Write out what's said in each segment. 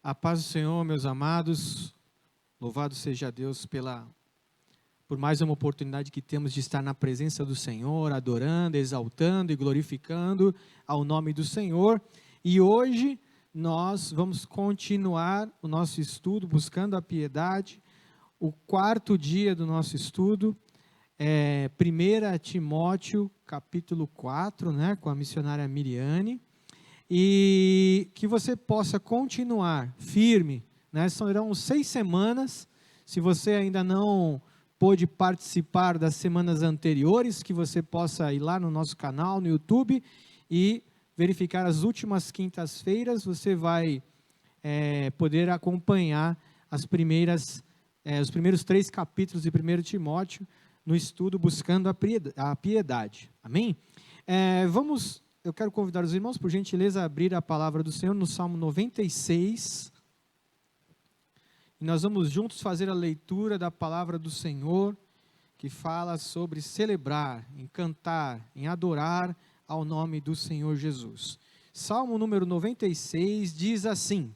A paz do Senhor, meus amados, louvado seja Deus por mais uma oportunidade que temos de estar na presença do Senhor, adorando, exaltando e glorificando ao nome do Senhor. E hoje nós vamos continuar o nosso estudo, buscando a piedade. O quarto dia do nosso estudo é 1 Timóteo, capítulo 4, com a missionária Miriane. E que você possa continuar firme, serão 6 semanas, se você ainda não pôde participar das semanas anteriores, que você possa ir lá no nosso canal, no YouTube, e verificar as últimas quintas-feiras, você vai poder acompanhar os primeiros 3 capítulos de 1 Timóteo, no estudo Buscando a Piedade, amém? Eu quero convidar os irmãos, por gentileza, a abrir a palavra do Senhor no Salmo 96. E nós vamos juntos fazer a leitura da palavra do Senhor, que fala sobre celebrar, em cantar, em adorar ao nome do Senhor Jesus. Salmo número 96 diz assim: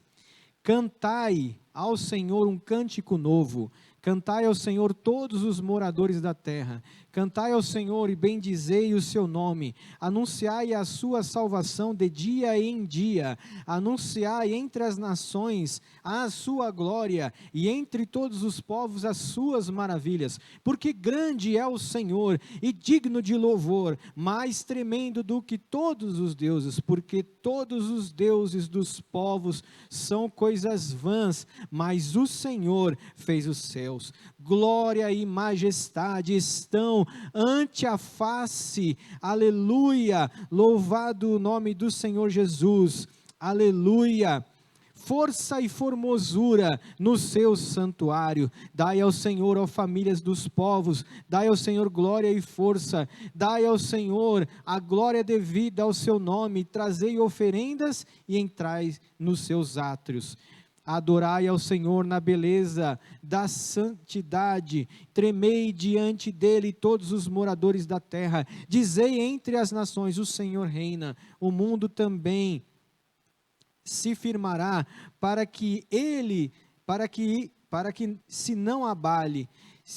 cantai ao Senhor um cântico novo, cantai ao Senhor todos os moradores da terra, cantai ao Senhor e bendizei o seu nome, anunciai a sua salvação de dia em dia, anunciai entre as nações a sua glória e entre todos os povos as suas maravilhas, porque grande é o Senhor e digno de louvor, mais tremendo do que todos os deuses, porque todos os deuses dos povos são coisas vãs, mas o Senhor fez os céus. Glória e majestade estão ante a face, aleluia, louvado o nome do Senhor Jesus, aleluia. Força e formosura no seu santuário, dai ao Senhor, ó famílias dos povos, dai ao Senhor glória e força, dai ao Senhor a glória devida ao seu nome, trazei oferendas e entrai nos seus átrios. Adorai ao Senhor na beleza da santidade, tremei diante dele todos os moradores da terra, dizei entre as nações, o Senhor reina, o mundo também se firmará, para que se não abale,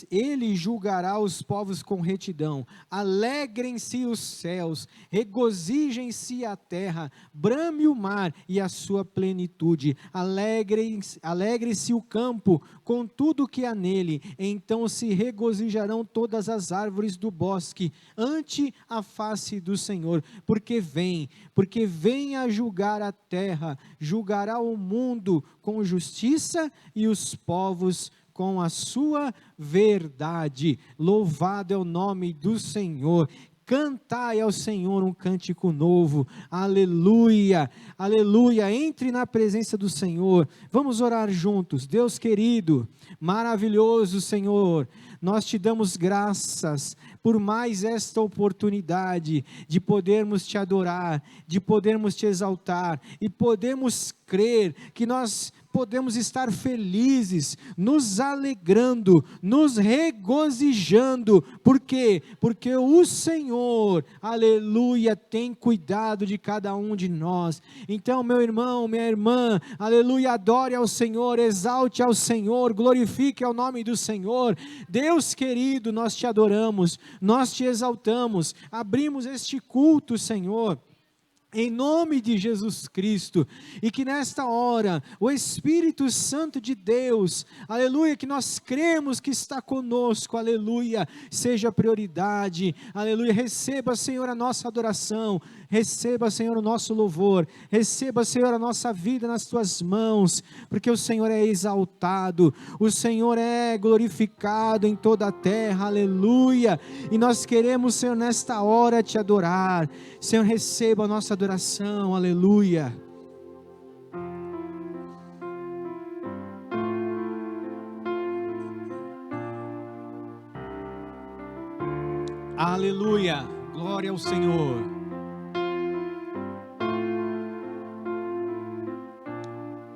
ele julgará os povos com retidão. Alegrem-se os céus, regozijem-se a terra, brame o mar e a sua plenitude, alegre-se o campo com tudo que há nele, então se regozijarão todas as árvores do bosque, ante a face do Senhor, porque vem a julgar a terra, julgará o mundo com justiça e os povos com a sua verdade. Louvado é o nome do Senhor. Cantai ao Senhor um cântico novo, aleluia, aleluia. Entre na presença do Senhor, vamos orar juntos. Deus querido, maravilhoso Senhor, nós te damos graças por mais esta oportunidade de podermos te adorar, de podermos te exaltar e podemos crer que nós podemos estar felizes, nos alegrando, nos regozijando. Por quê? Porque o Senhor, aleluia, tem cuidado de cada um de nós. Então, meu irmão, minha irmã, aleluia, adore ao Senhor, exalte ao Senhor, glorifique ao nome do Senhor. Deus querido, nós te adoramos, nós te exaltamos, abrimos este culto, Senhor, em nome de Jesus Cristo, e que nesta hora, o Espírito Santo de Deus, aleluia, que nós cremos que está conosco, aleluia, seja prioridade, aleluia, receba, Senhor, a nossa adoração, receba, Senhor, o nosso louvor, receba, Senhor, a nossa vida nas tuas mãos, porque o Senhor é exaltado, o Senhor é glorificado em toda a terra, aleluia, e nós queremos, Senhor, nesta hora te adorar. Senhor, receba a nossa adoração, aleluia. Aleluia, glória ao Senhor.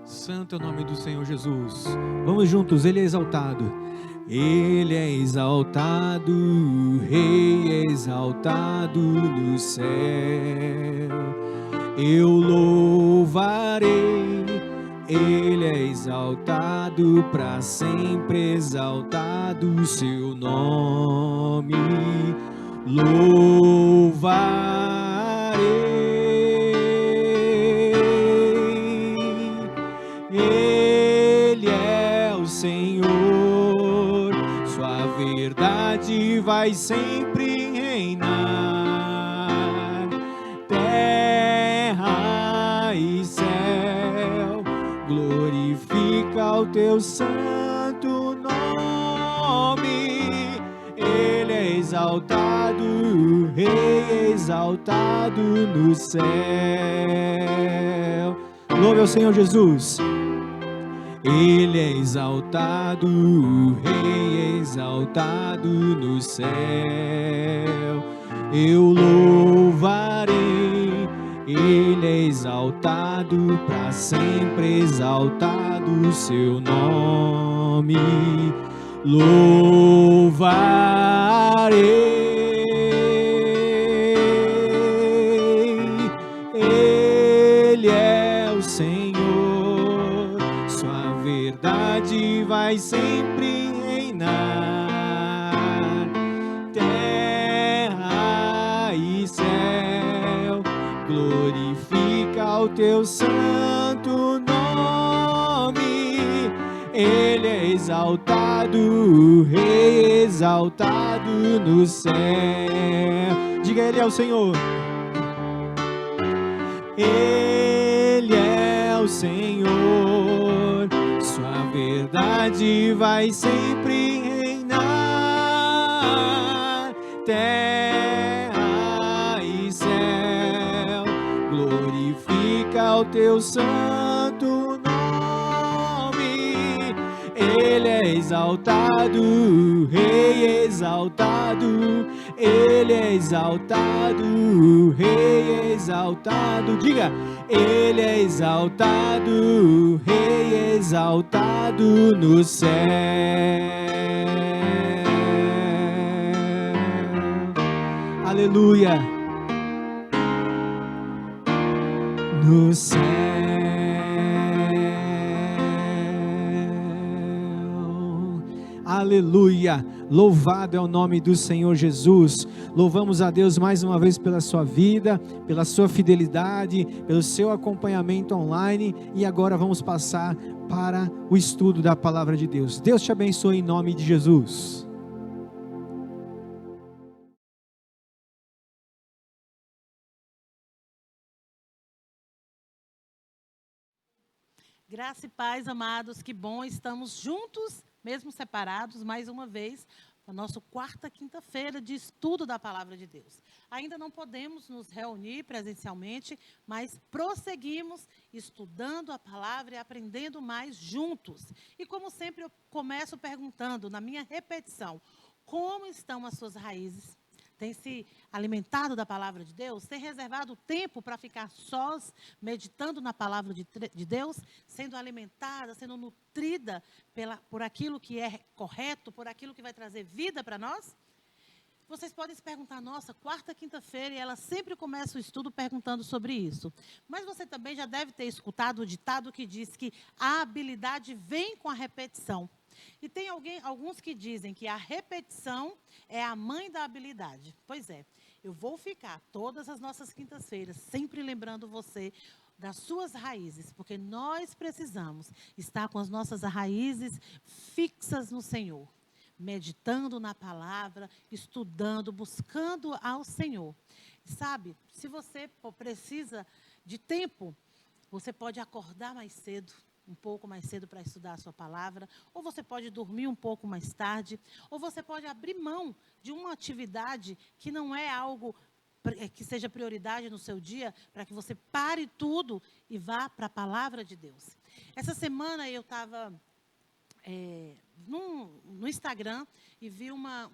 Santo é o nome do Senhor Jesus. Vamos juntos, Ele é exaltado. Ele é exaltado, o Rei é exaltado no céu. Eu louvarei, Ele é exaltado, para sempre exaltado o seu nome. Louvarei. Ele é o Senhor, sua verdade vai sempre reinar. Terra e céu, glorifica o teu santo nome. Ele é exaltado, o Rei exaltado no céu. Louve ao Senhor Jesus. Ele é exaltado, o Rei exaltado no céu. Eu louvarei. Ele é exaltado, para sempre exaltado o seu nome. Louvarei. Ele é o Senhor, sua verdade vai sempre reinar. Terra e céu, glorifica o teu santo nome. Ele é exaltado, o Rei exaltado no céu. Diga, Ele é o Senhor. Ele é o Senhor, sua verdade vai sempre reinar. Terra e céu, glorifica o teu santo nome. Ele é exaltado, o Rei exaltado. Ele é exaltado, o Rei exaltado. Diga, Ele é exaltado, o Rei exaltado no céu. Aleluia. No céu. Aleluia. Louvado é o nome do Senhor Jesus. Louvamos a Deus mais uma vez pela sua vida, pela sua fidelidade, pelo seu acompanhamento online. E agora vamos passar para o estudo da palavra de Deus. Deus te abençoe em nome de Jesus. Graça e paz, amados, que bom, estamos juntos, mesmo separados, mais uma vez, a nossa quarta quinta-feira de estudo da Palavra de Deus. Ainda não podemos nos reunir presencialmente, mas prosseguimos estudando a Palavra e aprendendo mais juntos. E como sempre eu começo perguntando, na minha repetição, como estão as suas raízes? Tem se alimentado da palavra de Deus? Tem reservado tempo para ficar sós, meditando na palavra de Deus? Sendo alimentada, sendo nutrida por aquilo que é correto, por aquilo que vai trazer vida para nós? Vocês podem se perguntar, nossa, quarta, quinta-feira, e ela sempre começa o estudo perguntando sobre isso. Mas você também já deve ter escutado o ditado que diz que a habilidade vem com a repetição. E tem alguns que dizem que a repetição é a mãe da habilidade. Pois é, eu vou ficar todas as nossas quintas-feiras sempre lembrando você das suas raízes, porque nós precisamos estar com as nossas raízes fixas no Senhor, meditando na palavra, estudando, buscando ao Senhor. Sabe, se você precisa de tempo, você pode acordar mais cedo, um pouco mais cedo para estudar a sua palavra, ou você pode dormir um pouco mais tarde, ou você pode abrir mão de uma atividade que não é algo que seja prioridade no seu dia, para que você pare tudo e vá para a palavra de Deus. Essa semana eu estava no Instagram e vi uma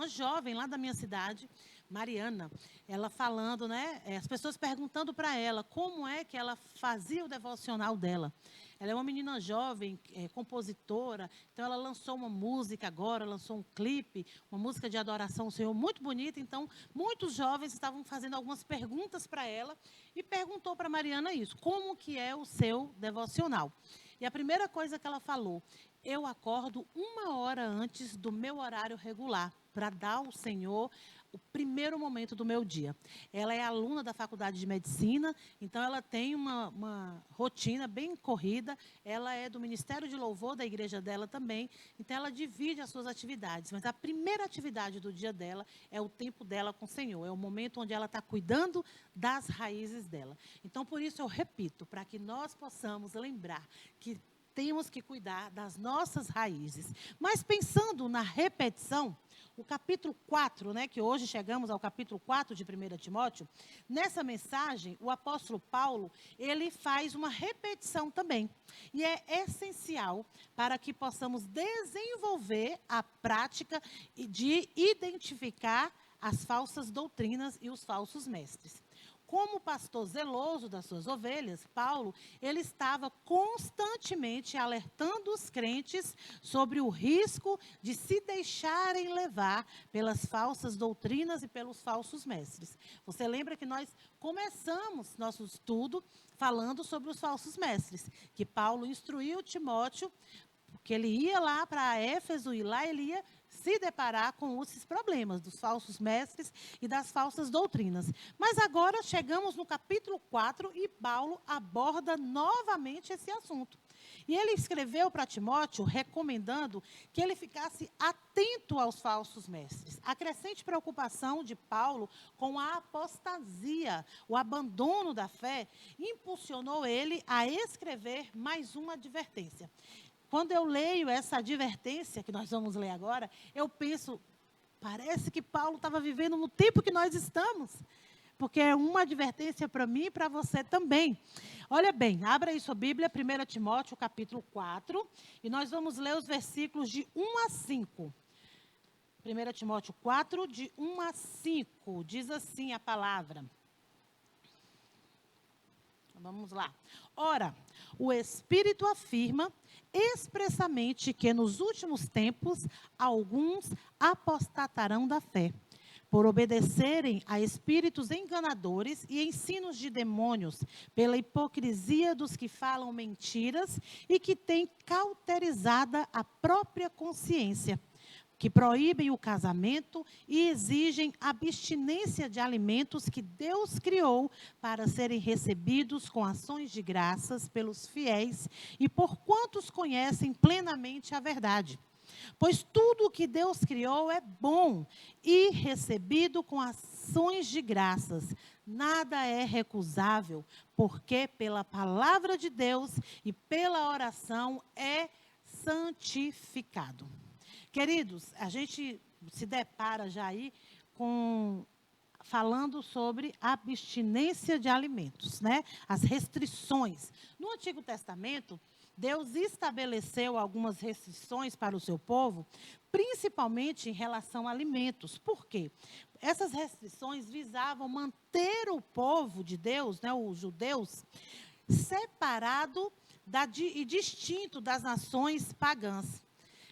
jovem lá da minha cidade Mariana, ela falando, né? As pessoas perguntando para ela como é que ela fazia o devocional dela. Ela é uma menina jovem, compositora, então ela lançou uma música agora, lançou um clipe, uma música de adoração ao Senhor muito bonita. Então, muitos jovens estavam fazendo algumas perguntas para ela e perguntou para Mariana isso, como que é o seu devocional? E a primeira coisa que ela falou, eu acordo 1 hora antes do meu horário regular, para dar ao Senhor o primeiro momento do meu dia. Ela é aluna da Faculdade de Medicina, então ela tem uma rotina bem corrida. Ela é do Ministério de Louvor da igreja dela também, então ela divide as suas atividades. Mas a primeira atividade do dia dela é o tempo dela com o Senhor, é o momento onde ela está cuidando das raízes dela. Então, por isso eu repito, para que nós possamos lembrar que temos que cuidar das nossas raízes. Mas pensando na repetição, o capítulo 4, né, que hoje chegamos ao capítulo 4 de 1 Timóteo, nessa mensagem, o apóstolo Paulo, ele faz uma repetição também. E é essencial para que possamos desenvolver a prática de identificar as falsas doutrinas e os falsos mestres. Como pastor zeloso das suas ovelhas, Paulo, ele estava constantemente alertando os crentes sobre o risco de se deixarem levar pelas falsas doutrinas e pelos falsos mestres. Você lembra que nós começamos nosso estudo falando sobre os falsos mestres, que Paulo instruiu Timóteo, porque ele ia lá para Éfeso e lá ele ia se deparar com esses problemas dos falsos mestres e das falsas doutrinas. Mas agora chegamos no capítulo 4 e Paulo aborda novamente esse assunto. E ele escreveu para Timóteo recomendando que ele ficasse atento aos falsos mestres. A crescente preocupação de Paulo com a apostasia, o abandono da fé, impulsionou ele a escrever mais uma advertência. Quando eu leio essa advertência, que nós vamos ler agora, eu penso, parece que Paulo estava vivendo no tempo que nós estamos. Porque é uma advertência para mim e para você também. Olha bem, abra aí sua Bíblia, 1 Timóteo, capítulo 4, e nós vamos ler os versículos de 1 a 5. 1 Timóteo 4, de 1 a 5, diz assim a palavra. Vamos lá. Ora, o Espírito afirma expressamente que nos últimos tempos alguns apostatarão da fé, por obedecerem a espíritos enganadores e ensinos de demônios, pela hipocrisia dos que falam mentiras e que têm cauterizada a própria consciência, que proíbem o casamento e exigem abstinência de alimentos que Deus criou para serem recebidos com ações de graças pelos fiéis e por quantos conhecem plenamente a verdade. Pois tudo o que Deus criou é bom e recebido com ações de graças. Nada é recusável, porque pela palavra de Deus e pela oração é santificado. Queridos, a gente se depara já aí falando sobre abstinência de alimentos, né? As restrições. No Antigo Testamento, Deus estabeleceu algumas restrições para o seu povo, principalmente em relação a alimentos. Por quê? Essas restrições visavam manter o povo de Deus, né, os judeus, separado e distinto das nações pagãs.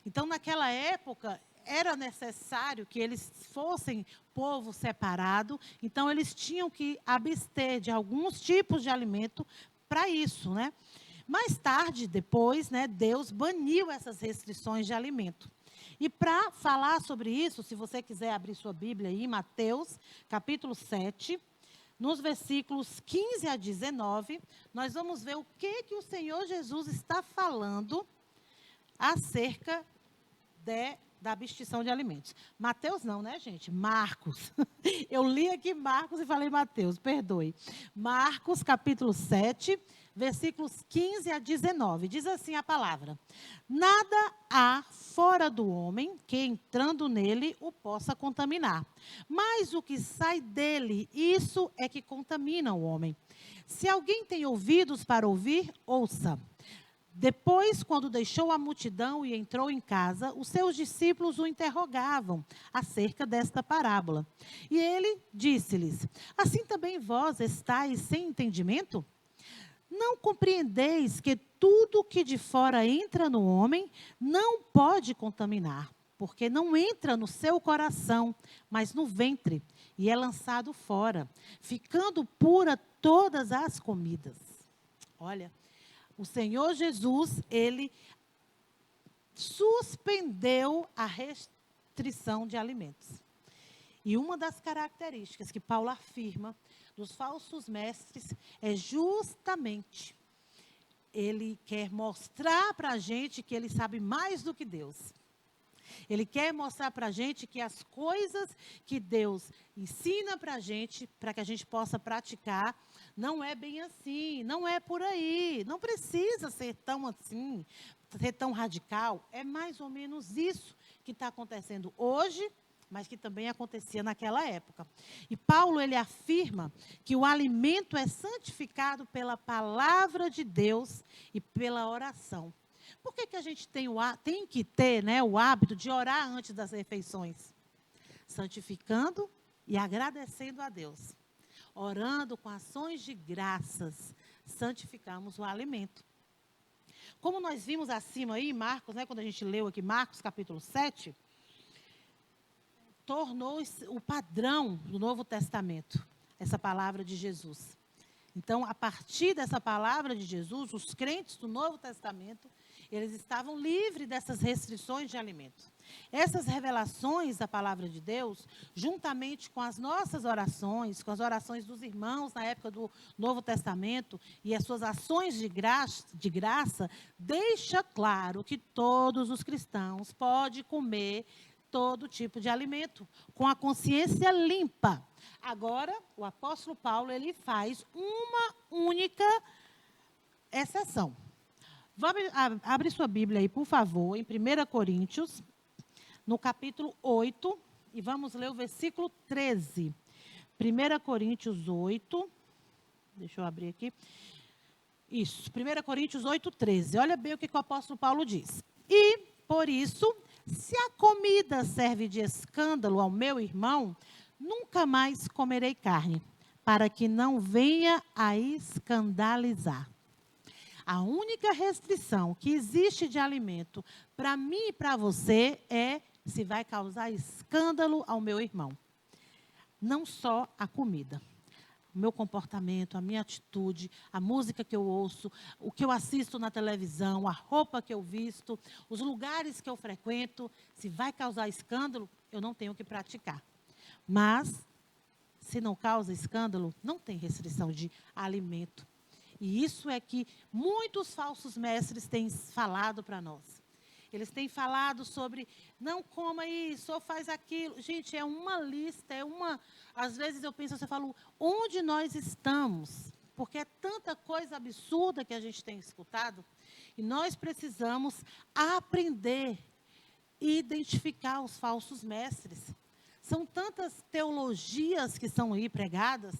Então, naquela época, era necessário que eles fossem povo separado, então eles tinham que abster de alguns tipos de alimento para isso, né? Mais tarde, depois, né, Deus baniu essas restrições de alimento. E para falar sobre isso, se você quiser abrir sua Bíblia aí, Mateus, capítulo 7, nos versículos 15 a 19, nós vamos ver o que o Senhor Jesus está falando acerca da abstenção de alimentos. Mateus não, né, gente? Marcos. Eu li aqui Marcos e falei Mateus, perdoe. Marcos, capítulo 7, versículos 15 a 19. Diz assim a palavra: nada há fora do homem que, entrando nele, o possa contaminar. Mas o que sai dele, isso é que contamina o homem. Se alguém tem ouvidos para ouvir, ouça. Depois, quando deixou a multidão e entrou em casa, os seus discípulos o interrogavam acerca desta parábola. E ele disse-lhes: assim também vós estáis sem entendimento? Não compreendeis que tudo que de fora entra no homem não pode contaminar, porque não entra no seu coração, mas no ventre, e é lançado fora, ficando pura todas as comidas. Olha, o Senhor Jesus, ele suspendeu a restrição de alimentos. E uma das características que Paulo afirma dos falsos mestres é justamente ele quer mostrar para a gente que ele sabe mais do que Deus. Ele quer mostrar para a gente que as coisas que Deus ensina para que a gente possa praticar, não é bem assim, não é por aí, não precisa ser tão assim, ser tão radical. É mais ou menos isso que está acontecendo hoje, mas que também acontecia naquela época. E Paulo, ele afirma que o alimento é santificado pela palavra de Deus e pela oração. Por que a gente tem que ter, né, o hábito de orar antes das refeições? Santificando e agradecendo a Deus. Orando com ações de graças, santificamos o alimento. Como nós vimos acima aí, Marcos, né, quando a gente leu aqui Marcos capítulo 7, tornou o padrão do Novo Testamento, essa palavra de Jesus. Então, a partir dessa palavra de Jesus, os crentes do Novo Testamento, eles estavam livres dessas restrições de alimentos. Essas revelações da palavra de Deus, juntamente com as nossas orações, com as orações dos irmãos na época do Novo Testamento e as suas ações de graça, deixa claro que todos os cristãos podem comer todo tipo de alimento, com a consciência limpa. Agora, o apóstolo Paulo, ele faz uma única exceção. Abre sua Bíblia aí, por favor, em 1 Coríntios, no capítulo 8, e vamos ler o versículo 13. 1 Coríntios 8, deixa eu abrir aqui. Isso, 1 Coríntios 8, 13. Olha bem o que o apóstolo Paulo diz. E, por isso, se a comida serve de escândalo ao meu irmão, nunca mais comerei carne, para que não venha a escandalizar. A única restrição que existe de alimento para mim e para você é se vai causar escândalo ao meu irmão. Não só a comida. O meu comportamento, a minha atitude, a música que eu ouço, o que eu assisto na televisão, a roupa que eu visto, os lugares que eu frequento, se vai causar escândalo, eu não tenho que praticar. Mas, se não causa escândalo, não tem restrição de alimento. E isso é que muitos falsos mestres têm falado para nós. Eles têm falado sobre, não coma isso, ou faz aquilo. Gente, é uma lista, às vezes eu penso, você fala, onde nós estamos? Porque é tanta coisa absurda que a gente tem escutado. E nós precisamos aprender e identificar os falsos mestres. São tantas teologias que são aí pregadas,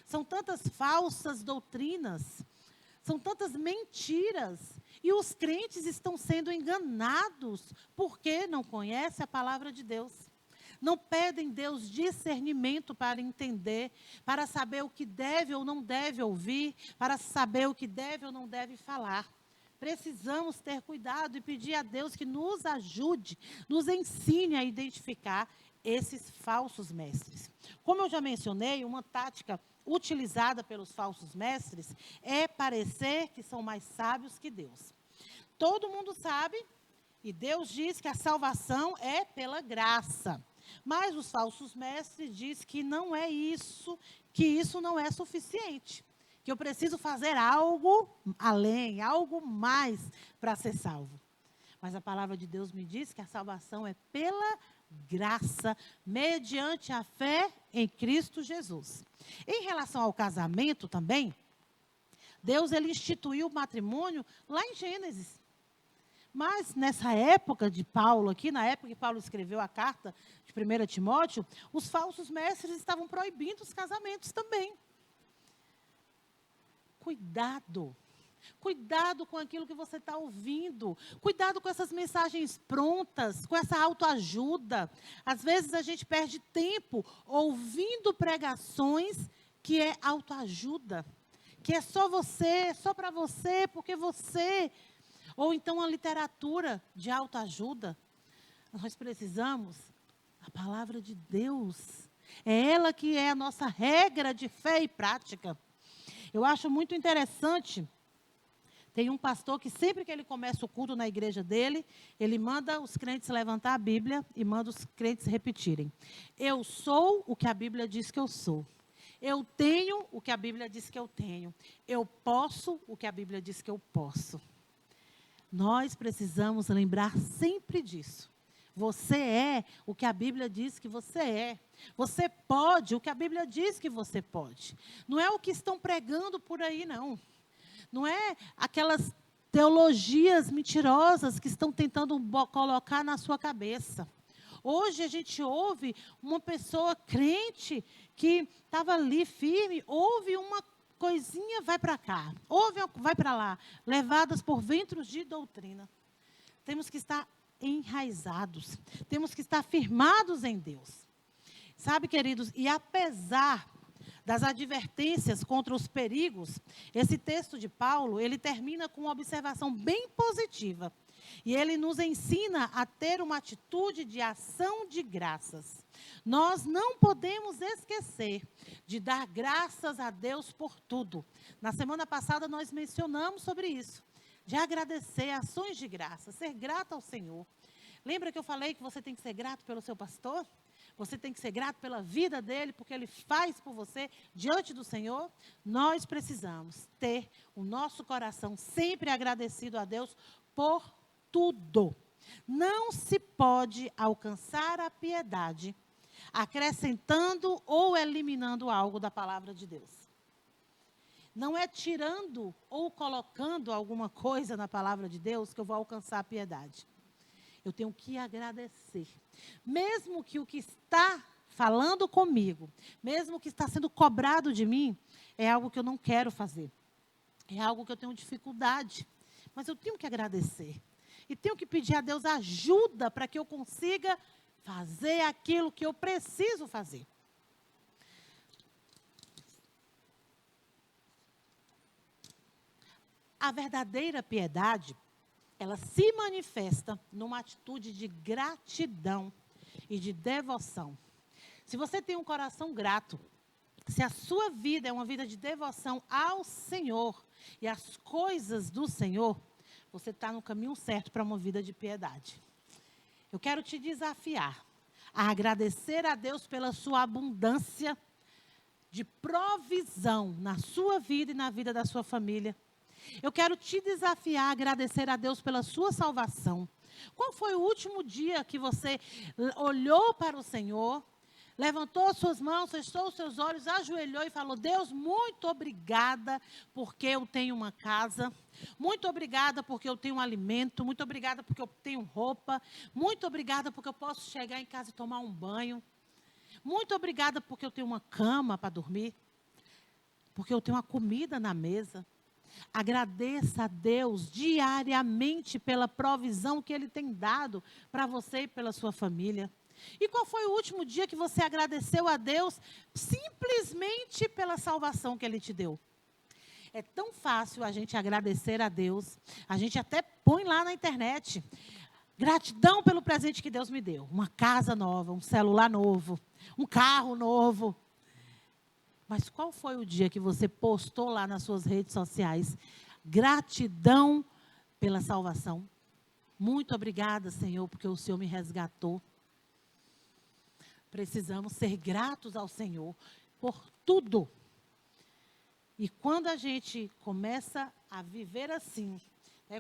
são tantas falsas doutrinas, são tantas mentiras. E os crentes estão sendo enganados porque não conhecem a palavra de Deus. Não pedem Deus discernimento para entender, para saber o que deve ou não deve ouvir, para saber o que deve ou não deve falar. Precisamos ter cuidado e pedir a Deus que nos ajude, nos ensine a identificar esses falsos mestres. Como eu já mencionei, uma tática utilizada pelos falsos mestres é parecer que são mais sábios que Deus. Todo mundo sabe, e Deus diz que a salvação é pela graça. Mas os falsos mestres dizem que não é isso, que isso não é suficiente. Que eu preciso fazer algo além, algo mais para ser salvo. Mas a palavra de Deus me diz que a salvação é pela graça, mediante a fé em Cristo Jesus. Em relação ao casamento também, Deus ele instituiu o matrimônio lá em Gênesis. Mas nessa época de Paulo aqui, na época que Paulo escreveu a carta de 1 Timóteo, os falsos mestres estavam proibindo os casamentos também. Cuidado. Cuidado com aquilo que você está ouvindo. Cuidado com essas mensagens prontas, com essa autoajuda. Às vezes a gente perde tempo ouvindo pregações que é autoajuda, que é só você, só para você, porque você. Ou então a literatura de autoajuda. Nós precisamos da palavra de Deus. É ela que é a nossa regra de fé e prática. Eu acho muito interessante. Tem um pastor que sempre que ele começa o culto na igreja dele, ele manda os crentes levantar a Bíblia e manda os crentes repetirem. Eu sou o que a Bíblia diz que eu sou. Eu tenho o que a Bíblia diz que eu tenho. Eu posso o que a Bíblia diz que eu posso. Nós precisamos lembrar sempre disso. Você é o que a Bíblia diz que você é. Você pode o que a Bíblia diz que você pode. Não é o que estão pregando por aí, não. Não é aquelas teologias mentirosas que estão tentando colocar na sua cabeça. Hoje a gente ouve uma pessoa crente que estava ali firme, ouve uma coisinha, vai para cá, ouve, vai para lá, levadas por ventos de doutrina. Temos que estar enraizados, temos que estar firmados em Deus. Sabe, queridos, e apesar das advertências contra os perigos, esse texto de Paulo, ele termina com uma observação bem positiva. E ele nos ensina a ter uma atitude de ação de graças. Nós não podemos esquecer de dar graças a Deus por tudo. Na semana passada nós mencionamos sobre isso. De agradecer, ações de graça, ser grato ao Senhor. Lembra que eu falei que você tem que ser grato pelo seu pastor? Você tem que ser grato pela vida dele, porque ele faz por você diante do Senhor. Nós precisamos ter o nosso coração sempre agradecido a Deus por tudo. Não se pode alcançar a piedade acrescentando ou eliminando algo da palavra de Deus. Não é tirando ou colocando alguma coisa na palavra de Deus que eu vou alcançar a piedade. Eu tenho que agradecer. Mesmo que o que está falando comigo, mesmo o que está sendo cobrado de mim, é algo que eu não quero fazer. É algo que eu tenho dificuldade. Mas eu tenho que agradecer. E tenho que pedir a Deus ajuda para que eu consiga fazer aquilo que eu preciso fazer. A verdadeira piedade, ela se manifesta numa atitude de gratidão e de devoção. Se você tem um coração grato, se a sua vida é uma vida de devoção ao Senhor e às coisas do Senhor, você está no caminho certo para uma vida de piedade. Eu quero te desafiar a agradecer a Deus pela sua abundância de provisão na sua vida e na vida da sua família. Eu quero te desafiar a agradecer a Deus pela sua salvação. Qual foi o último dia que você olhou para o Senhor, levantou suas mãos, fechou os seus olhos, ajoelhou e falou: Deus, muito obrigada porque eu tenho uma casa, muito obrigada porque eu tenho um alimento, muito obrigada porque eu tenho roupa, muito obrigada porque eu posso chegar em casa e tomar um banho, muito obrigada porque eu tenho uma cama para dormir, porque eu tenho uma comida na mesa. Agradeça a Deus diariamente pela provisão que Ele tem dado para você e pela sua família. E qual foi o último dia que você agradeceu a Deus simplesmente pela salvação que Ele te deu? É tão fácil a gente agradecer a Deus. A gente até põe lá na internet: gratidão pelo presente que Deus me deu. Uma casa nova, um celular novo, um carro novo. Mas qual foi o dia que você postou lá nas suas redes sociais: gratidão pela salvação? Muito obrigada, Senhor, porque o Senhor me resgatou. Precisamos ser gratos ao Senhor por tudo. E quando a gente começa a viver assim,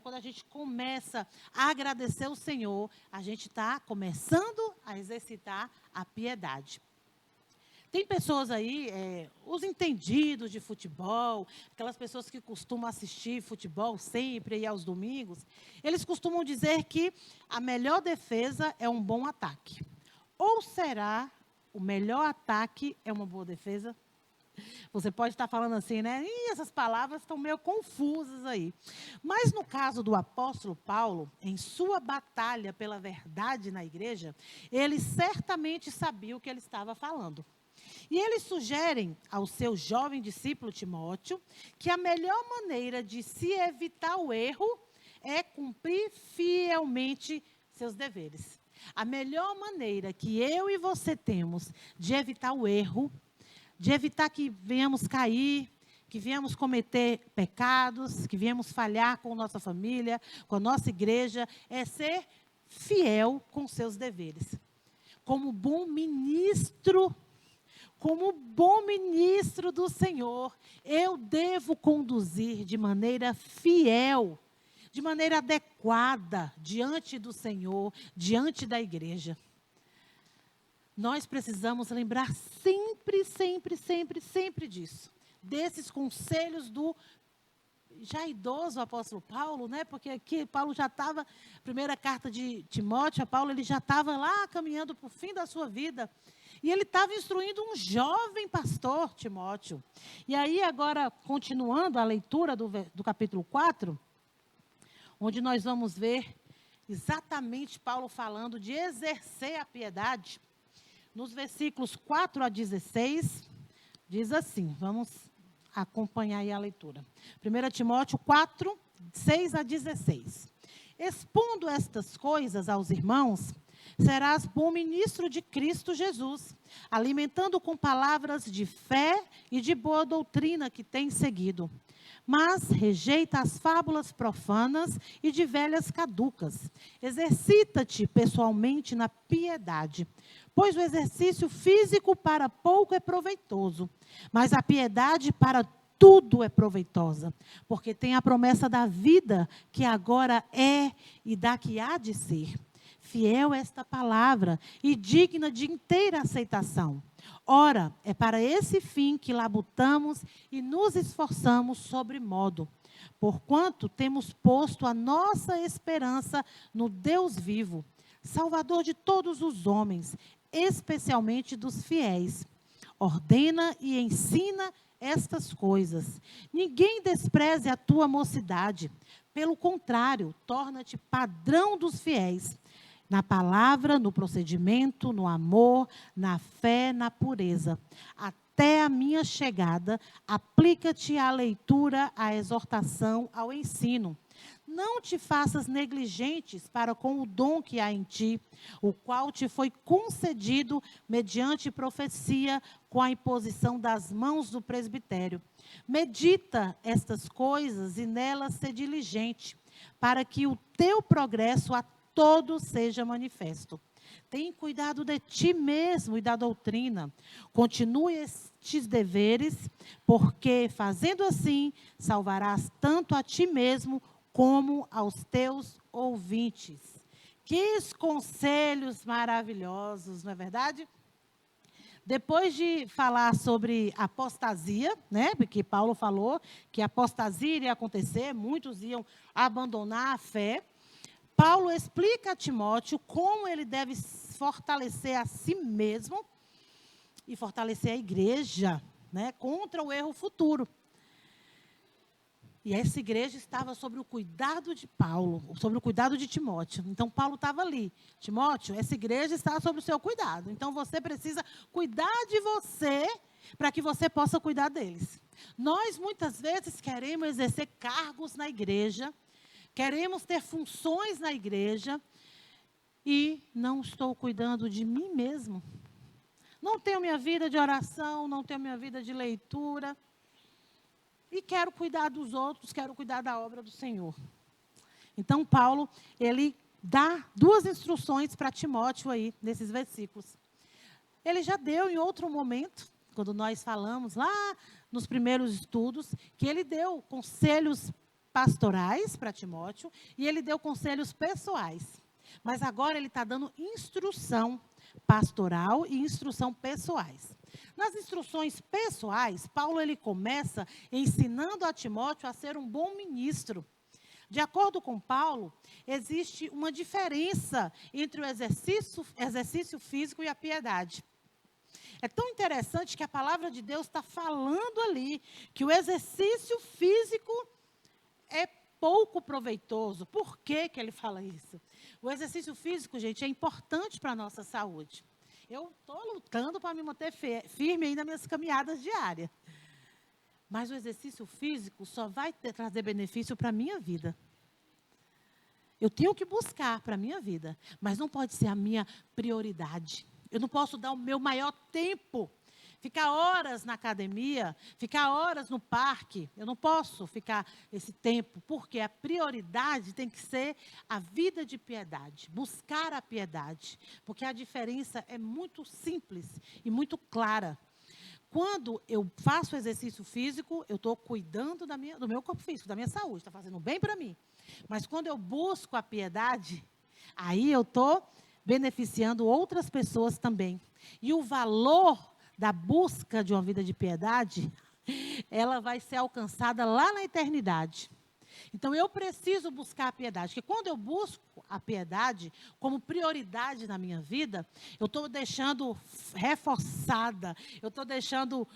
quando a gente começa a agradecer o Senhor, a gente está começando a exercitar a piedade. Tem pessoas aí, os entendidos de futebol, aquelas pessoas que costumam assistir futebol sempre e aos domingos, eles costumam dizer que a melhor defesa é um bom ataque. Ou será o melhor ataque é uma boa defesa? Você pode estar falando assim, né? Ih, essas palavras estão meio confusas aí. Mas no caso do apóstolo Paulo, em sua batalha pela verdade na igreja, ele certamente sabia o que ele estava falando. E eles sugerem ao seu jovem discípulo Timóteo que a melhor maneira de se evitar o erro é cumprir fielmente seus deveres. A melhor maneira que eu e você temos de evitar o erro, de evitar que venhamos cair, que venhamos cometer pecados, que venhamos falhar com nossa família, com a nossa igreja, é ser fiel com seus deveres. Como bom ministro do Senhor, eu devo conduzir de maneira fiel, de maneira adequada, diante do Senhor, diante da igreja. Nós precisamos lembrar sempre disso. Desses conselhos do já idoso apóstolo Paulo, né? Porque aqui Paulo já estava, primeira carta de Timóteo, Paulo ele já estava lá caminhando para o fim da sua vida. E ele estava instruindo um jovem pastor, Timóteo. E aí agora, continuando a leitura do capítulo 4, onde nós vamos ver exatamente Paulo falando de exercer a piedade. Nos versículos 4 a 16, diz assim, vamos acompanhar aí a leitura. 1 Timóteo 4, 6 a 16. Expondo estas coisas aos irmãos, serás bom ministro de Cristo Jesus, alimentando com palavras de fé e de boa doutrina que tens seguido. Mas rejeita as fábulas profanas e de velhas caducas. Exercita-te pessoalmente na piedade, pois o exercício físico para pouco é proveitoso, mas a piedade para tudo é proveitosa, porque tem a promessa da vida que agora é e da que há de ser. Fiel é esta palavra e digna de inteira aceitação. Ora, é para esse fim que labutamos e nos esforçamos sobremodo, porquanto temos posto a nossa esperança no Deus vivo, Salvador de todos os homens, especialmente dos fiéis. Ordena e ensina estas coisas. Ninguém despreze a tua mocidade. Pelo contrário, torna-te padrão dos fiéis. Na palavra, no procedimento, no amor, na fé, na pureza. Até a minha chegada, aplica-te à leitura, à exortação, ao ensino. Não te faças negligentes para com o dom que há em ti, o qual te foi concedido mediante profecia com a imposição das mãos do presbitério. Medita estas coisas e nelas ser diligente, para que o teu progresso a todo seja manifesto. Tem cuidado de ti mesmo e da doutrina. Continue estes deveres, porque fazendo assim, salvarás tanto a ti mesmo como aos teus ouvintes. Que conselhos maravilhosos, não é verdade? Depois de falar sobre apostasia, né, porque Paulo falou que apostasia iria acontecer, muitos iam abandonar a fé, Paulo explica a Timóteo como ele deve fortalecer a si mesmo e fortalecer a igreja, né, contra o erro futuro. E essa igreja estava sob o cuidado de Paulo, sob o cuidado de Timóteo. Então, Paulo estava ali. Timóteo, essa igreja está sob o seu cuidado. Então, você precisa cuidar de você para que você possa cuidar deles. Nós, muitas vezes, queremos exercer cargos na igreja, queremos ter funções na igreja e não estou cuidando de mim mesmo. Não tenho minha vida de oração, não tenho minha vida de leitura. E quero cuidar dos outros, quero cuidar da obra do Senhor. Então, Paulo, ele dá duas instruções para Timóteo aí, nesses versículos. Ele já deu em outro momento, quando nós falamos lá nos primeiros estudos, que ele deu conselhos pastorais para Timóteo e ele deu conselhos pessoais. Mas agora ele está dando instrução pastoral e instrução pessoais. Nas instruções pessoais, Paulo ele começa ensinando a Timóteo a ser um bom ministro. De acordo com Paulo, existe uma diferença entre o exercício físico e a piedade. É tão interessante que a palavra de Deus está falando ali que o exercício físico é pouco proveitoso. Por que que ele fala isso? O exercício físico, gente, é importante para a nossa saúde. Eu estou lutando para me manter firme aí nas minhas caminhadas diárias. Mas o exercício físico só vai trazer benefício para a minha vida. Eu tenho que buscar para a minha vida, mas não pode ser a minha prioridade. Eu não posso dar o meu maior tempo, ficar horas na academia, ficar horas no parque. Eu não posso ficar esse tempo, porque a prioridade tem que ser a vida de piedade, buscar a piedade, porque a diferença é muito simples e muito clara. Quando eu faço exercício físico, eu estou cuidando do meu corpo físico, da minha saúde, está fazendo bem para mim. Mas quando eu busco a piedade, aí eu estou beneficiando outras pessoas também. E o valor da busca de uma vida de piedade, ela vai ser alcançada lá na eternidade. Então, eu preciso buscar a piedade, porque quando eu busco a piedade como prioridade na minha vida, eu estou deixando reforçada, eu estou deixando,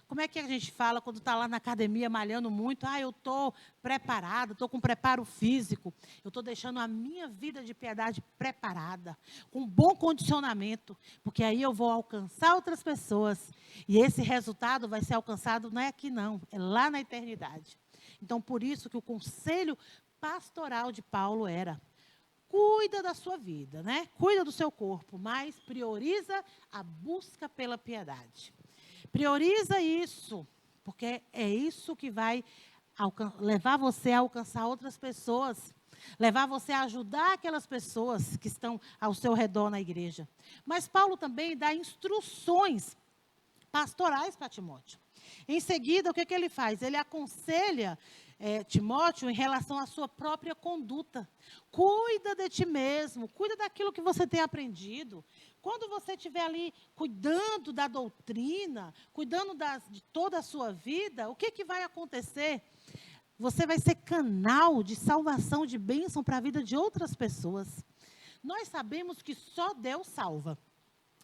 como é que a gente fala quando está lá na academia malhando muito? Eu estou preparada, estou com preparo físico, eu estou deixando a minha vida de piedade preparada, com bom condicionamento, porque aí eu vou alcançar outras pessoas, e esse resultado vai ser alcançado não é aqui não, é lá na eternidade. Então, por isso que o conselho pastoral de Paulo era: cuida da sua vida, né? Cuida do seu corpo, mas prioriza a busca pela piedade. Prioriza isso, porque é isso que vai levar você a alcançar outras pessoas, levar você a ajudar aquelas pessoas que estão ao seu redor na igreja. Mas Paulo também dá instruções pastorais para Timóteo. Em seguida, o que ele faz? Ele aconselha Timóteo em relação à sua própria conduta. Cuida de ti mesmo, cuida daquilo que você tem aprendido. Quando você estiver ali cuidando da doutrina, cuidando de toda a sua vida, o que vai acontecer? Você vai ser canal de salvação, de bênção para a vida de outras pessoas. Nós sabemos que só Deus salva.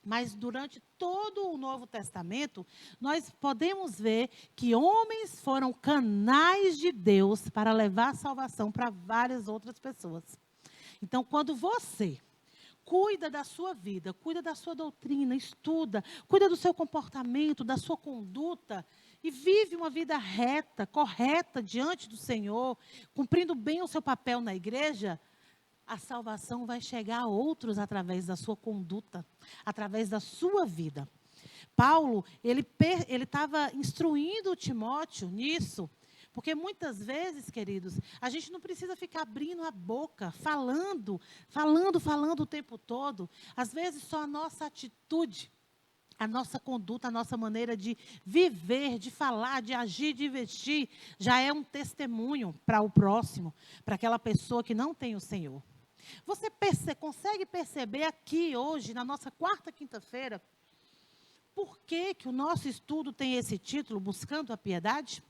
Mas durante todo o Novo Testamento, nós podemos ver que homens foram canais de Deus para levar a salvação para várias outras pessoas. Então, quando você cuida da sua vida, cuida da sua doutrina, estuda, cuida do seu comportamento, da sua conduta, e vive uma vida reta, correta diante do Senhor, cumprindo bem o seu papel na igreja, a salvação vai chegar a outros através da sua conduta, através da sua vida. Paulo, ele estava instruindo Timóteo nisso, porque muitas vezes, queridos, a gente não precisa ficar abrindo a boca, falando o tempo todo. Às vezes só a nossa atitude, a nossa conduta, a nossa maneira de viver, de falar, de agir, de vestir, já é um testemunho para o próximo, para aquela pessoa que não tem o Senhor. Você consegue perceber aqui hoje, na nossa quarta quinta-feira, por que o nosso estudo tem esse título, Buscando a Piedade?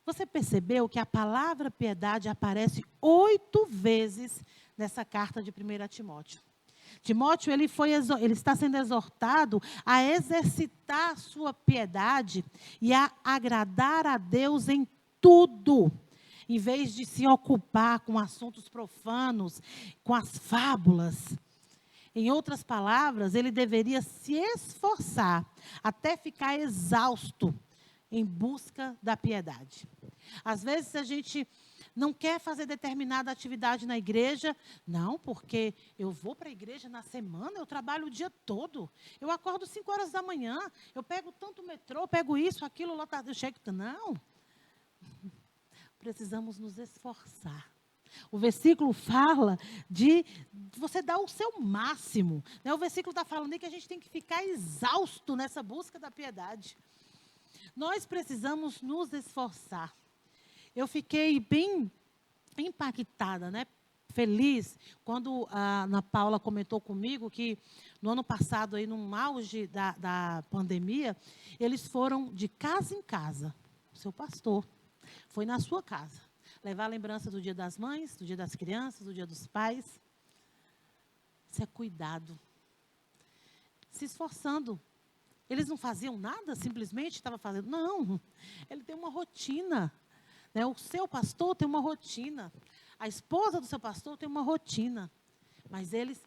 Você percebeu que a palavra piedade aparece 8 vezes nessa carta de 1 Timóteo. Timóteo, ele está sendo exortado a exercitar a sua piedade e a agradar a Deus em tudo, em vez de se ocupar com assuntos profanos, com as fábulas. Em outras palavras, ele deveria se esforçar até ficar exausto em busca da piedade. Às vezes a gente não quer fazer determinada atividade na igreja, não, porque eu vou para a igreja na semana, eu trabalho o dia todo, eu acordo 5 horas da manhã, eu pego tanto metrô, pego isso, aquilo, lotado, eu chego, não. Precisamos nos esforçar. O versículo fala de você dar o seu máximo. Né? O versículo está falando aí que a gente tem que ficar exausto nessa busca da piedade. Nós precisamos nos esforçar. Eu fiquei bem impactada, né? Feliz, quando a Ana Paula comentou comigo que no ano passado, aí, no auge da pandemia, eles foram de casa em casa. O seu pastor foi na sua casa, levar a lembrança do Dia das Mães, do Dia das Crianças, do Dia dos Pais. Isso é cuidado. se esforçando. Eles não faziam nada, simplesmente estava fazendo. Não, ele tem uma rotina. Né? O seu pastor tem uma rotina. A esposa do seu pastor tem uma rotina. Mas eles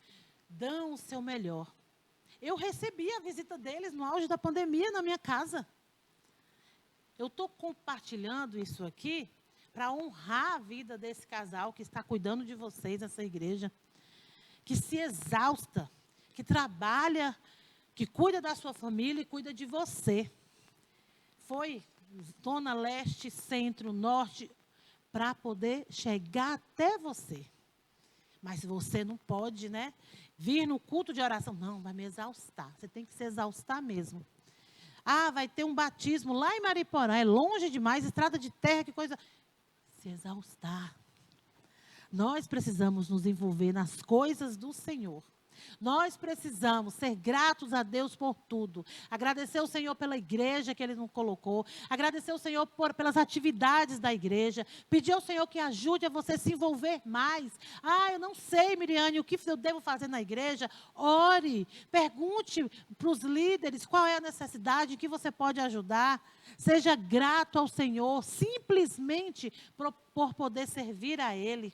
dão o seu melhor. Eu recebi a visita deles no auge da pandemia na minha casa. Eu estou compartilhando isso aqui para honrar a vida desse casal que está cuidando de vocês nessa igreja. Que se exausta, que trabalha, que cuida da sua família e cuida de você. Foi zona leste, centro, norte, para poder chegar até você. Mas você não pode, né, vir no culto de oração. Não, vai me exaustar. Você tem que se exaustar mesmo. Ah, vai ter um batismo lá em Mariporã. É longe demais, estrada de terra, que coisa. Se exaustar. Nós precisamos nos envolver nas coisas do Senhor. Nós precisamos ser gratos a Deus por tudo. Agradecer ao Senhor pela igreja que Ele nos colocou. Agradecer ao Senhor pelas atividades da igreja. Pedir ao Senhor que ajude a você se envolver mais. Ah, eu não sei, Miriane, o que eu devo fazer na igreja? Ore. Pergunte para os líderes qual é a necessidade, em que você pode ajudar. Seja grato ao Senhor, simplesmente por poder servir a Ele.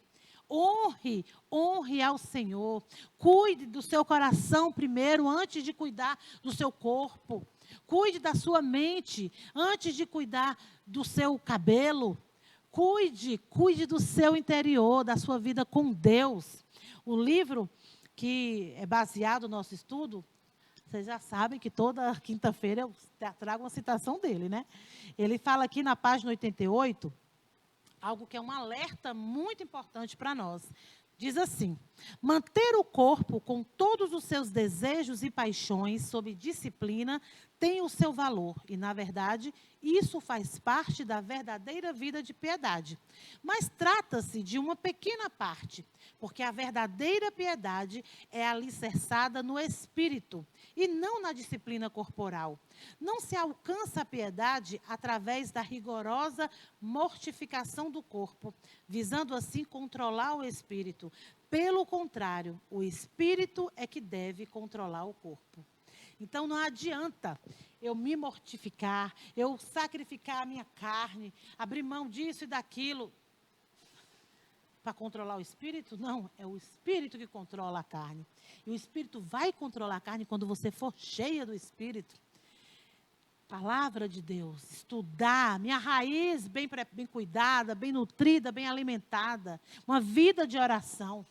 Honre ao Senhor. Cuide do seu coração primeiro, antes de cuidar do seu corpo. Cuide da sua mente, antes de cuidar do seu cabelo. Cuide do seu interior, da sua vida com Deus. O livro que é baseado no nosso estudo, vocês já sabem que toda quinta-feira eu trago uma citação dele, né? Ele fala aqui na página 88, algo que é um alerta muito importante para nós. Diz assim: manter o corpo com todos os seus desejos e paixões sob disciplina tem o seu valor. E, na verdade, isso faz parte da verdadeira vida de piedade. Mas trata-se de uma pequena parte, porque a verdadeira piedade é alicerçada no espírito e não na disciplina corporal. Não se alcança a piedade através da rigorosa mortificação do corpo, visando assim controlar o espírito. Pelo contrário, o espírito é que deve controlar o corpo. Então, não adianta eu me mortificar, eu sacrificar a minha carne, abrir mão disso e daquilo para controlar o espírito. Não, é o espírito que controla a carne. E o espírito vai controlar a carne quando você for cheia do espírito. Palavra de Deus, estudar, minha raiz bem cuidada, bem nutrida, bem alimentada, uma vida de oração.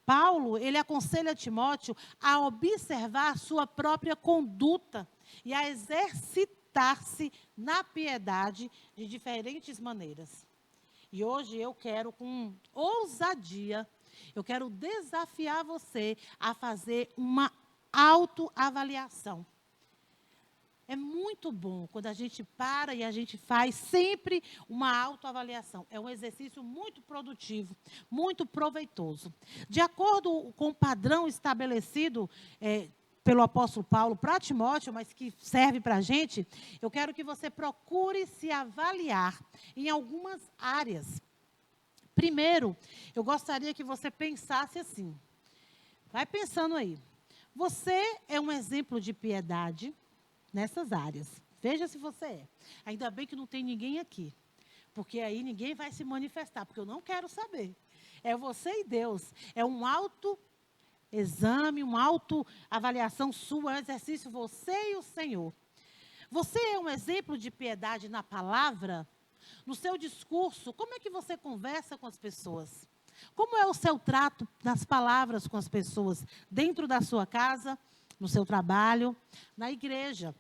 Paulo, ele aconselha Timóteo a observar a sua própria conduta e a exercitar-se na piedade de diferentes maneiras. E hoje eu quero, com ousadia, eu quero desafiar você a fazer uma autoavaliação. É muito bom quando a gente para e a gente faz sempre uma autoavaliação. É um exercício muito produtivo, muito proveitoso. De acordo com o padrão estabelecido pelo apóstolo Paulo para Timóteo, mas que serve para a gente, eu quero que você procure se avaliar em algumas áreas. Primeiro, eu gostaria que você pensasse assim. Vai pensando aí. Você é um exemplo de piedade nessas áreas. Veja se você é. Ainda bem que não tem ninguém aqui. Porque aí ninguém vai se manifestar, porque eu não quero saber. É você e Deus. É um autoexame, uma autoavaliação sua, um exercício você e o Senhor. Você é um exemplo de piedade na palavra? No seu discurso, como é que você conversa com as pessoas? Como é o seu trato nas palavras com as pessoas? Dentro da sua casa, no seu trabalho, na igreja,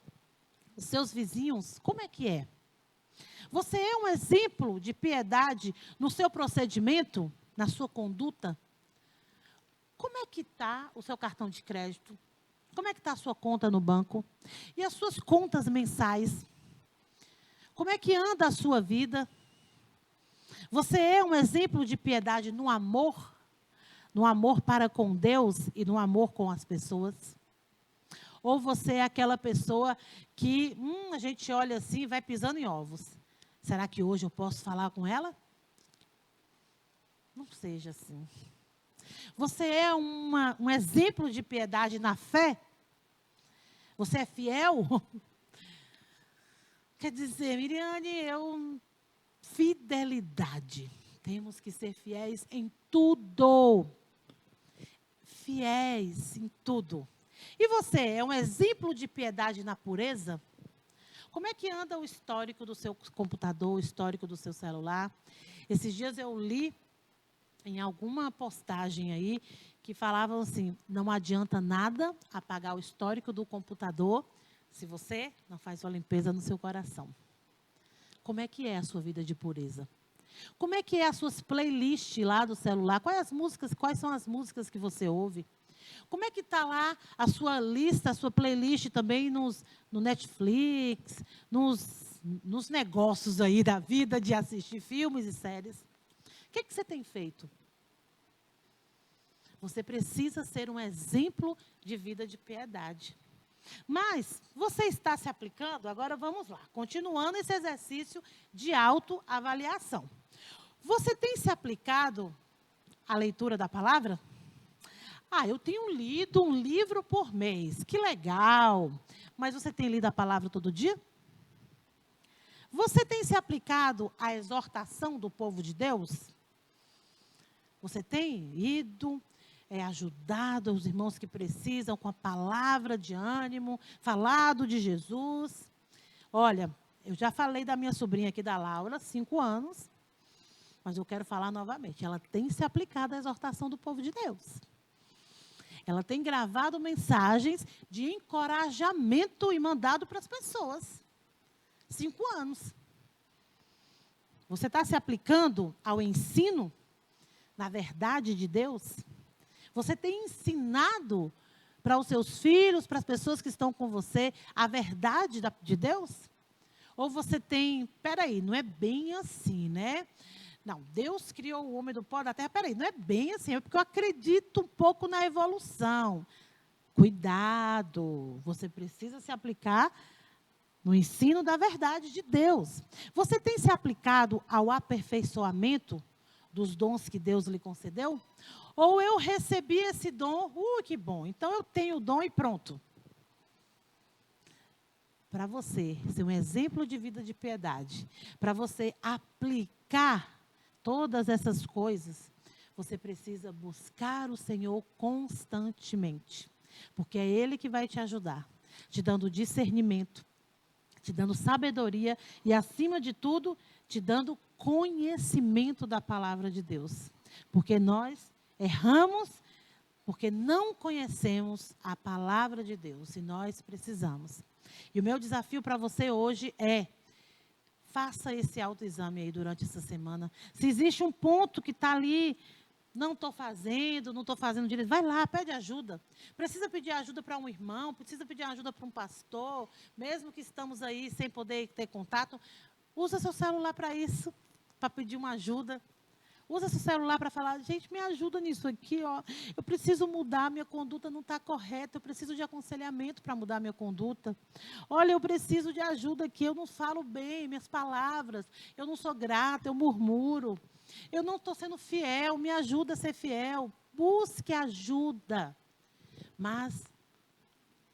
os seus vizinhos, como é que é? Você é um exemplo de piedade no seu procedimento, na sua conduta? Como é que está o seu cartão de crédito? Como é que está a sua conta no banco? E as suas contas mensais? Como é que anda a sua vida? Você é um exemplo de piedade no amor para com Deus e no amor com as pessoas? Ou você é aquela pessoa que a gente olha assim e vai pisando em ovos. Será que hoje eu posso falar com ela? Não seja assim. Você é um exemplo de piedade na fé? Você é fiel? Quer dizer, Miriane, fidelidade. Temos que ser fiéis em tudo. Fiéis em tudo. E você é um exemplo de piedade na pureza? Como é que anda o histórico do seu computador, o histórico do seu celular? Esses dias eu li em alguma postagem aí que falavam assim, não adianta nada apagar o histórico do computador se você não faz uma limpeza no seu coração. Como é que é a sua vida de pureza? Como é que é as suas playlists lá do celular? Quais são as músicas que você ouve? Como é que está lá a sua lista, a sua playlist também no Netflix, nos negócios aí da vida de assistir filmes e séries? O que você tem feito? Você precisa ser um exemplo de vida de piedade. Mas você está se aplicando? Agora vamos lá, continuando esse exercício de autoavaliação. Você tem se aplicado à leitura da palavra? Eu tenho lido um livro por mês, que legal. Mas você tem lido a palavra todo dia? Você tem se aplicado à exortação do povo de Deus? Você tem ido, ajudado os irmãos que precisam com a palavra de ânimo, falado de Jesus? Olha, eu já falei da minha sobrinha aqui, da Laura, 5 anos, mas eu quero falar novamente. Ela tem se aplicado à exortação do povo de Deus. Ela tem gravado mensagens de encorajamento e mandado para as pessoas. 5 anos. Você está se aplicando ao ensino, na verdade de Deus? Você tem ensinado para os seus filhos, para as pessoas que estão com você, a verdade de Deus? Ou você tem, peraí, não é bem assim, né? Não, Deus criou o homem do pó da terra. Peraí, não é bem assim, é porque eu acredito um pouco na evolução. Cuidado, você precisa se aplicar no ensino da verdade de Deus. Você tem se aplicado ao aperfeiçoamento dos dons que Deus lhe concedeu? Ou eu recebi esse dom, que bom, então eu tenho o dom e pronto. Para você ser um exemplo de vida de piedade, para você aplicar todas essas coisas, você precisa buscar o Senhor constantemente. Porque é Ele que vai te ajudar, te dando discernimento, te dando sabedoria e, acima de tudo, te dando conhecimento da palavra de Deus. Porque nós erramos porque não conhecemos a palavra de Deus e nós precisamos. E o meu desafio para você hoje é: faça esse autoexame aí durante essa semana. Se existe um ponto que está ali, não estou fazendo direito, vai lá, pede ajuda. Precisa pedir ajuda para um irmão, precisa pedir ajuda para um pastor, mesmo que estamos aí sem poder ter contato, usa seu celular para isso, para pedir uma ajuda. Usa seu celular para falar, gente, me ajuda nisso aqui, ó. Eu preciso mudar, minha conduta não está correta, eu preciso de aconselhamento para mudar minha conduta. Olha, eu preciso de ajuda aqui, eu não falo bem minhas palavras, eu não sou grata, eu murmuro. Eu não estou sendo fiel, me ajuda a ser fiel. Busque ajuda, mas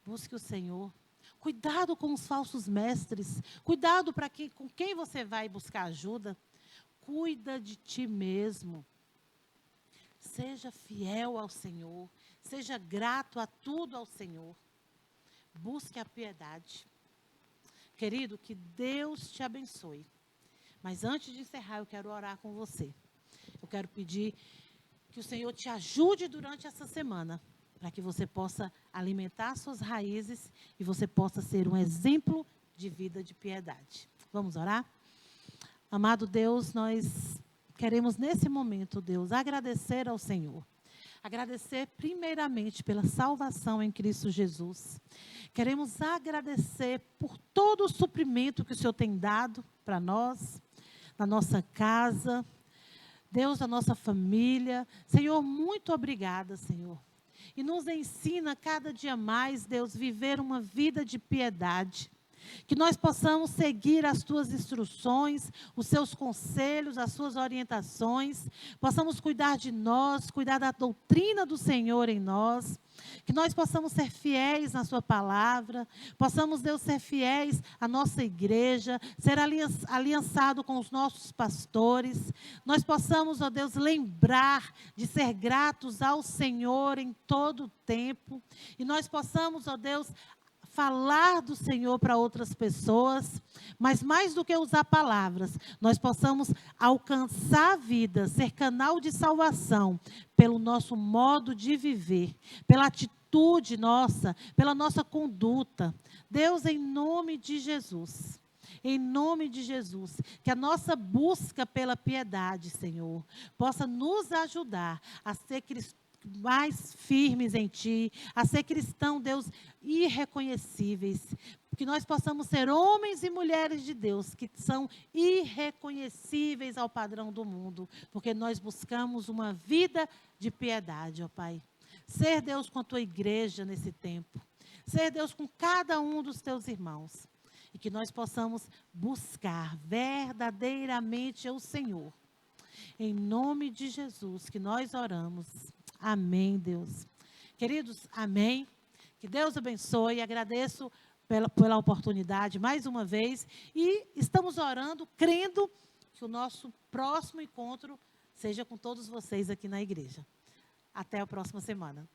busque o Senhor. Cuidado com os falsos mestres, cuidado com quem você vai buscar ajuda. Cuida de ti mesmo. Seja fiel ao Senhor. Seja grato a tudo ao Senhor. Busque a piedade. Querido, que Deus te abençoe. Mas antes de encerrar, eu quero orar com você. Eu quero pedir que o Senhor te ajude durante essa semana, para que você possa alimentar suas raízes e você possa ser um exemplo de vida de piedade. Vamos orar? Amado Deus, nós queremos nesse momento, Deus, agradecer ao Senhor. Agradecer primeiramente pela salvação em Cristo Jesus. Queremos agradecer por todo o suprimento que o Senhor tem dado para nós, na nossa casa, Deus, na nossa família. Senhor, muito obrigada, Senhor. E nos ensina cada dia mais, Deus, viver uma vida de piedade. Que nós possamos seguir as tuas instruções, os seus conselhos, as suas orientações. Possamos cuidar de nós, cuidar da doutrina do Senhor em nós. Que nós possamos ser fiéis na sua palavra. Possamos, Deus, ser fiéis à nossa igreja, ser aliançado com os nossos pastores. Nós possamos, ó Deus, lembrar de ser gratos ao Senhor em todo o tempo. E nós possamos, ó Deus, falar do Senhor para outras pessoas, mas mais do que usar palavras, nós possamos alcançar a vida, ser canal de salvação, pelo nosso modo de viver, pela atitude nossa, pela nossa conduta. Deus, em nome de Jesus, que a nossa busca pela piedade, Senhor, possa nos ajudar a ser cristãos mais firmes em Ti, a ser cristão, Deus, irreconhecíveis. Que nós possamos ser homens e mulheres de Deus, que são irreconhecíveis ao padrão do mundo, porque nós buscamos uma vida de piedade, ó Pai. Ser Deus com a Tua igreja nesse tempo. Ser Deus com cada um dos Teus irmãos. E que nós possamos buscar verdadeiramente o Senhor. Em nome de Jesus que nós oramos. Amém, Deus. Queridos, amém. Que Deus abençoe. Agradeço pela oportunidade mais uma vez. E estamos orando, crendo que o nosso próximo encontro seja com todos vocês aqui na igreja. Até a próxima semana.